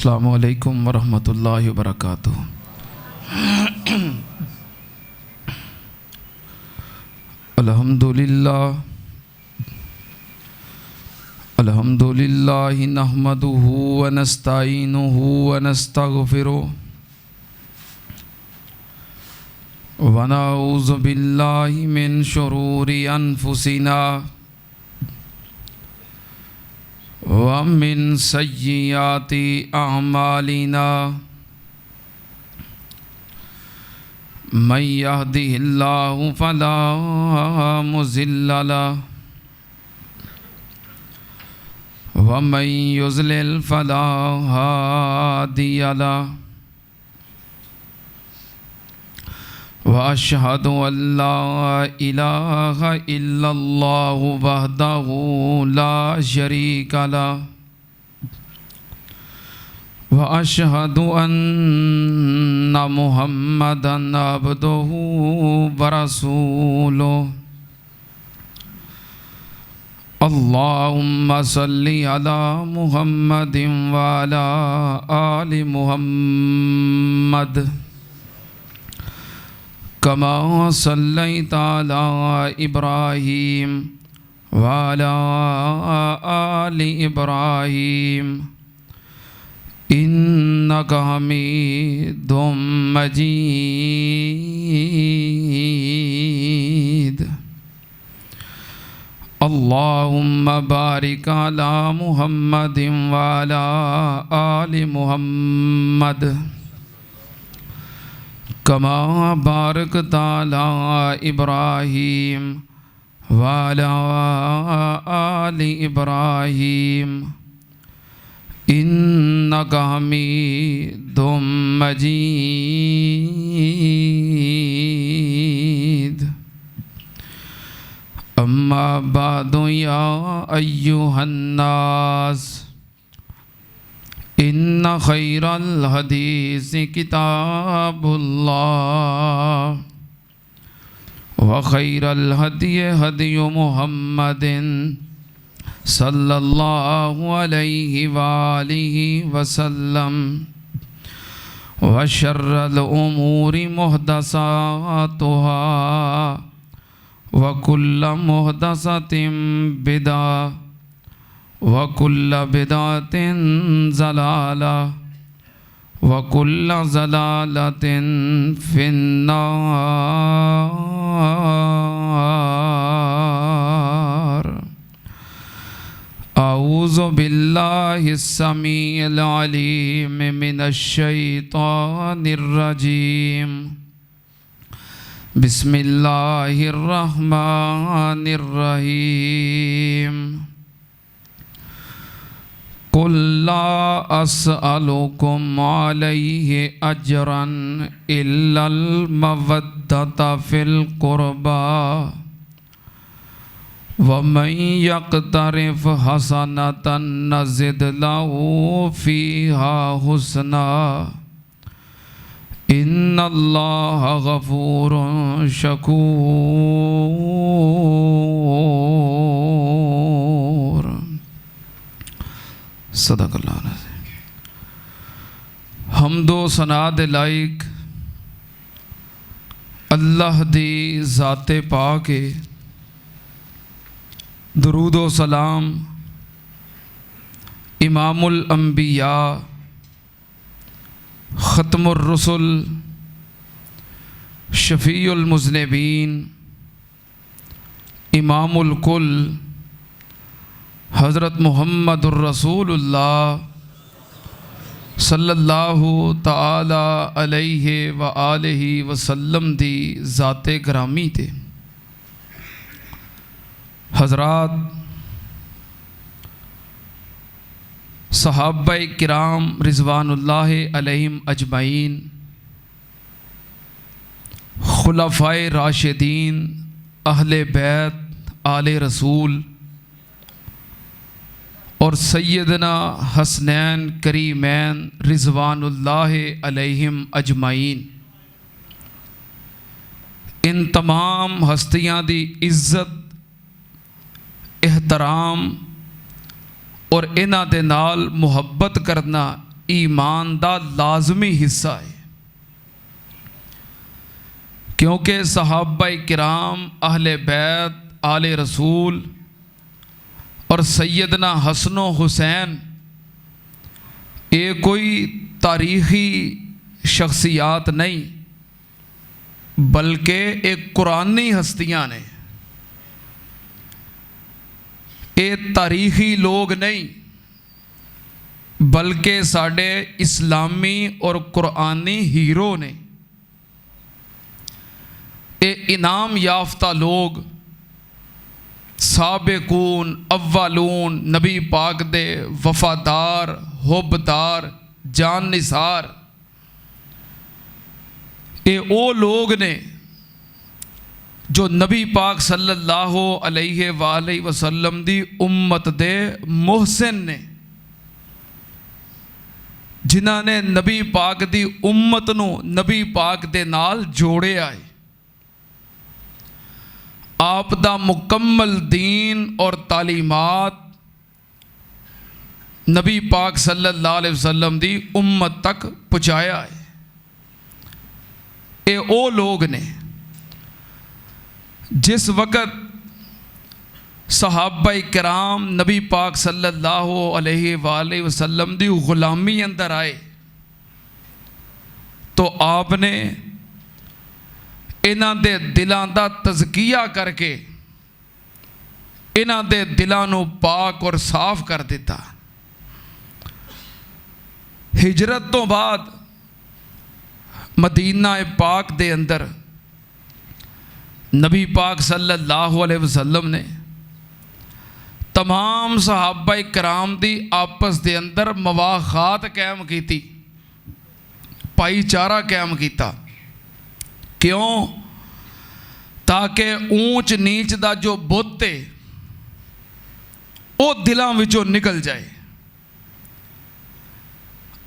السلام علیکم ورحمۃ اللہ وبرکاتہ۔ الحمد للہ نحمدہ ونستعینہ ونستغفرہ ونعوذ باللہ من شرور انفسنا ومن سیئات اعمالنا من یہدہ اللہ فلا مضل لہ ومن یضلل فلا ہادی لہ واشہد ان لا الہ الا اللہ وحدہ لا شریک لہ واشہد ان محمدا عبدہ ورسولہ۔ اللہم صلی علی محمد وعلی آل محمد کما صلیت علی ابراہیم وعلی آل ابراہیم انک حمید مجید۔ اللہم بارک علی محمد وعلی آل محمد کما بارکت علی ابراہیم وعلی آل ابراہیم انک حمید مجید۔ اما بعد یا ایھا الناس ان خیر الحدیث کتاب اللہ وخیر الہدی ہدی محمد صلی اللہ علیہ وآلہ وسلم وشر الامور محدثاتها وکل محدثۃ بدعہ وَكُلَّ بِدْعَةٍ ضَلَالَةٍ وَكُلَّ ضَلَالَةٍ فِي النَّارِ۔ اعوذ باللہ السمیع العلیم من الشیطان الرجیم۔ بسم اللہ الرحمن الرحیم۔ قل لا اسألكم علیہ اجرا الا المودۃ فی القربى ومن یقترف حسنة نزد له فیہا حسنا ان اللہ غفور شکور۔ صدق اللہ العظیم۔ حمد و ثنا دے لائق اللہ دی ذات پاک، درود و سلام امام الانبیاء ختم الرسل شفیع المذنبین امام الکل حضرت محمد الرسول اللہ صلی اللہ تعالی علیہ وآلہ وسلم دی ذات گرامی تے۔ حضرات، صحابہ کرام رضوان اللہ علیہم اجمعین، خلفائے راشدین، اہل بیت، آل رسول اور سیدنا حسنین کریمین رضوان اللہ علیہم اجمعین، ان تمام ہستیاں دی عزت، احترام اور انہاں دے نال محبت کرنا ایمان دا لازمی حصہ ہے، کیونکہ صحابہ کرام، اہل بیت، آل رسول اور سیدنا حسن و حسین یہ کوئی تاریخی شخصیات نہیں بلکہ ایک قرآنی ہستیاں نے، یہ تاریخی لوگ نہیں بلکہ ساڈے اسلامی اور قرآنی ہیرو نے، یہ انعام یافتہ لوگ، سابقون اولون، نبی پاک دے وفادار، حبدار، جان نثار، یہ او لوگ نے جو نبی پاک صلی اللہ علیہ وآلہ وسلم دی امت دے محسن نے، جنہاں نے نبی پاک دی امت نو نبی پاک دے نال جوڑے آئے، آپ دا مکمل دین اور تعلیمات نبی پاک صلی اللہ علیہ وسلم دی امت تک پہنچایا ہے۔ اے او لوگ نے جس وقت صحابہ کرام نبی پاک صلی اللہ علیہ وآلہ وسلم دی غلامی اندر آئے تو آپ نے انہاں دے دلاں دا تزکیہ کر کے انہاں دے دلاں نو پاک اور صاف کر دیتا۔ ہجرت تو بعد مدینہ پاک دے اندر نبی پاک صلی اللہ علیہ وسلم نے تمام صحابہ کرام دی آپس دے اندر مواخات قائم کیتی، بھائی چارہ قائم کیتا۔ کیوں؟ تاکہ اونچ نیچ دا جو بت ہے وہ دلاں وچوں نکل جائے۔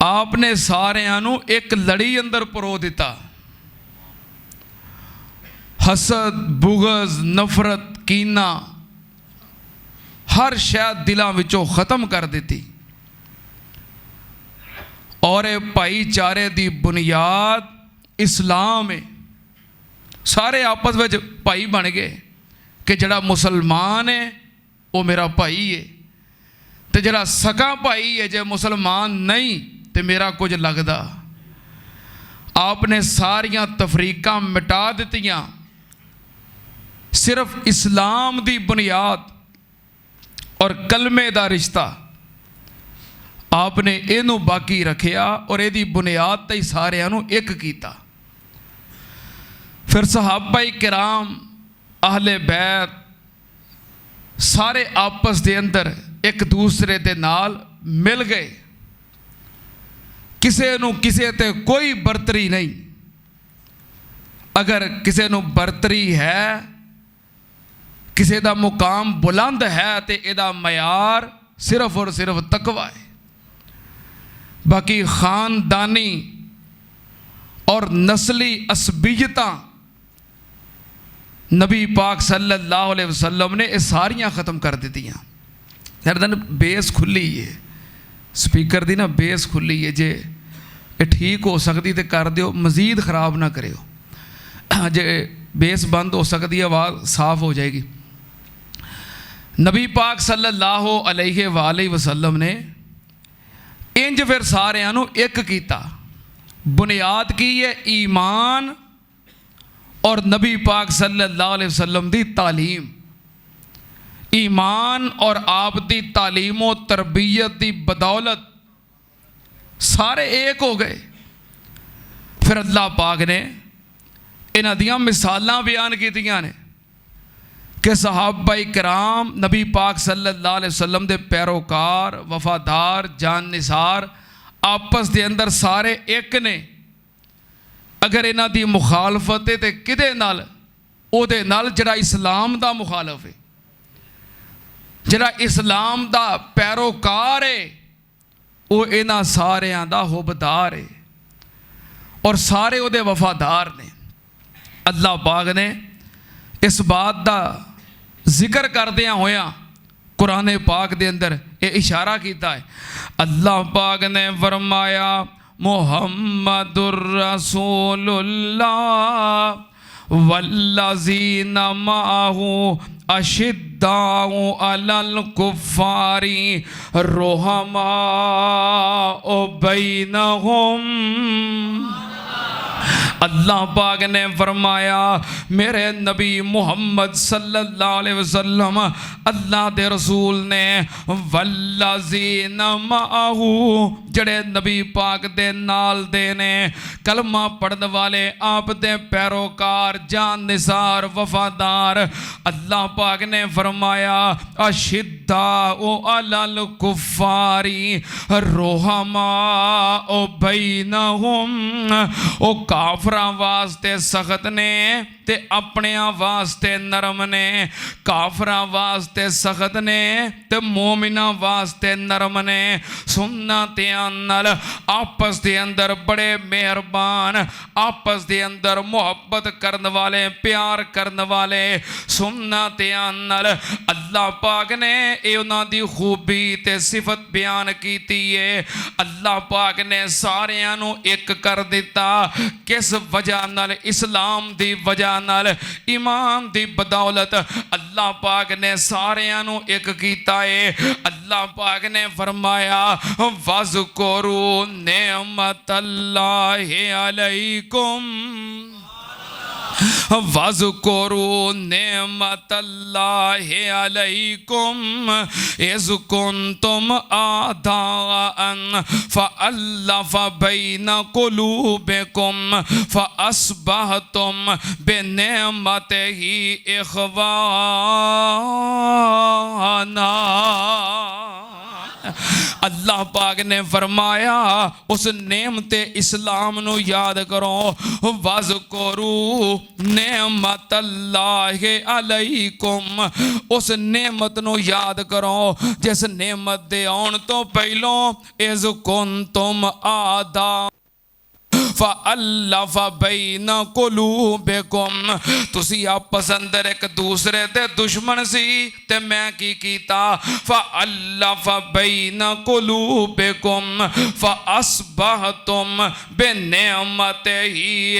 آپ نے سارے آنو ایک لڑی اندر پرو دیتا، حسد، بغض، نفرت، کینہ، ہر شاید دلاں وچوں ختم کر دیتی، اور بھائی چارے دی بنیاد اسلام ہے۔ سارے آپس میں بھائی بن گئے کہ جڑا مسلمان ہے وہ میرا بھائی ہے، تو جڑا سکا بھائی ہے جے مسلمان نہیں تو میرا کچھ لگدا۔ آپ نے ساریاں تفریقاں مٹا دیتیاں، صرف اسلام دی بنیاد اور کلمے دا رشتہ آپ نے اینو باقی رکھیا اور اے دی بنیاد تے سارے انو ایک کیتا۔ پھر صحابہ کرام، اہل بیت سارے آپس دے اندر ایک دوسرے دے نال مل گئے، کسے نو کسے تے کوئی برتری نہیں۔ اگر کسے نو برتری ہے، کسے دا مقام بلند ہے تے اے دا معیار صرف اور صرف تقوی ہے۔ باقی خاندانی اور نسلی عصبیتاں نبی پاک صلی اللہ علیہ وسلم نے اس ساریاں ختم کر دیتیاں۔ یار بیس کھلی ہے، سپیکر دی نا بیس کھلی ہے، جے یہ ٹھیک ہو سکتی تے کر دیو، مزید خراب نہ کریو۔ جے بیس بند ہو سکتی آواز صاف ہو جائے گی۔ نبی پاک صلی اللہ علیہ وآلہ وسلم نے انج پھر سارے انو ایک کیتا۔ بنیاد کی ہے ایمان اور نبی پاک صلی اللہ علیہ وسلم دی تعلیم۔ ایمان اور آپ دی تعلیم و تربیت دی بدولت سارے ایک ہو گئے۔ پھر اللہ پاک نے انہاں دیاں مثالاں بیان کیتیاں نے کہ صحابہ کرام نبی پاک صلی اللہ علیہ وسلم دے پیروکار، وفادار، جان نثار، آپس دے اندر سارے ایک نے۔ اگر انہاں دی مخالفت ہے تے کدے نال؟ او دے نال جڑا اسلام دا مخالف ہے، جڑا اسلام دا پیروکار ہے، وہ انہاں ساریاں دا حبدار ہے اور سارے او دے وفادار نے۔ اللہ پاک نے اس بات دا ذکر کردیاں ہویا قرآن پاک دے اندر یہ اشارہ کیتا ہے. اللہ پاک نے فرمایا محمد الرسول اللہ والذین معہ اشداء علی الکفار رحماء بینہم. اللہ پاک نے فرمایا میرے نبی محمد صلی اللہ علیہ وسلم اللہ دے رسول نے والذین معہ جڑے نبی پاک دے نال دے نے کلمہ پڑھن والے آپ دے پیروکار جان نثار وفادار. اللہ پاک نے فرمایا اشداء علی الکفار رحماء بینہم. او کافر واسطے سخت نے تے اپنے واسطے نرم نے. کافراں واسطے سخت نے تے مومناں واسطے نرم نے. سنتیاں نال آپس دے اندر بڑے مہربان, آپس دے اندر محبت کرن والے, پیار کرن والے. سنتیاں نال اللہ پاک نے اے انہاں دی خوبی تے صفت بیان کیتی ہے. اللہ پاک نے ساریاں نو ایک کر دیتا. کس وجہ نال؟ اسلام دی وجہ نال, ایمان دی بدولت اللہ پاک نے ساریاں نو ایک کیتا ہے. اللہ پاک نے فرمایا وَاذْكُرُوا نِعْمَتَ اللَّهِ عَلَيْكُمْ وَاذْكُرُوا نِعْمَتَ اللَّهِ عَلَيْكُمْ إِذْ كُنْتُمْ أَعْدَاءً فَأَلَّفَ بَيْنَ قُلُوبِكُمْ فَأَصْبَحْتُمْ بِنِعْمَتِهِ إِخْوَانًا. اللہ پاک نے فرمایا اس نعمت اسلام نو یاد کرو. وَاذْكُرُوا نعمت اللہ علیکم. اس نعمت نو یاد کرو جس نعمت دے آن تو پہلوں اذ کنتم آدھا فَأَلَّفَ بَيْنَ قُلُوبِكُمْ. تسی آپس اندر ایک دوسرے دے دشمن سی تے میں کی کیتا فَأَلَّفَ بَيْنَ قُلُوبِكُمْ فَأَصْبَحْتُمْ بِنِعْمَتِهِ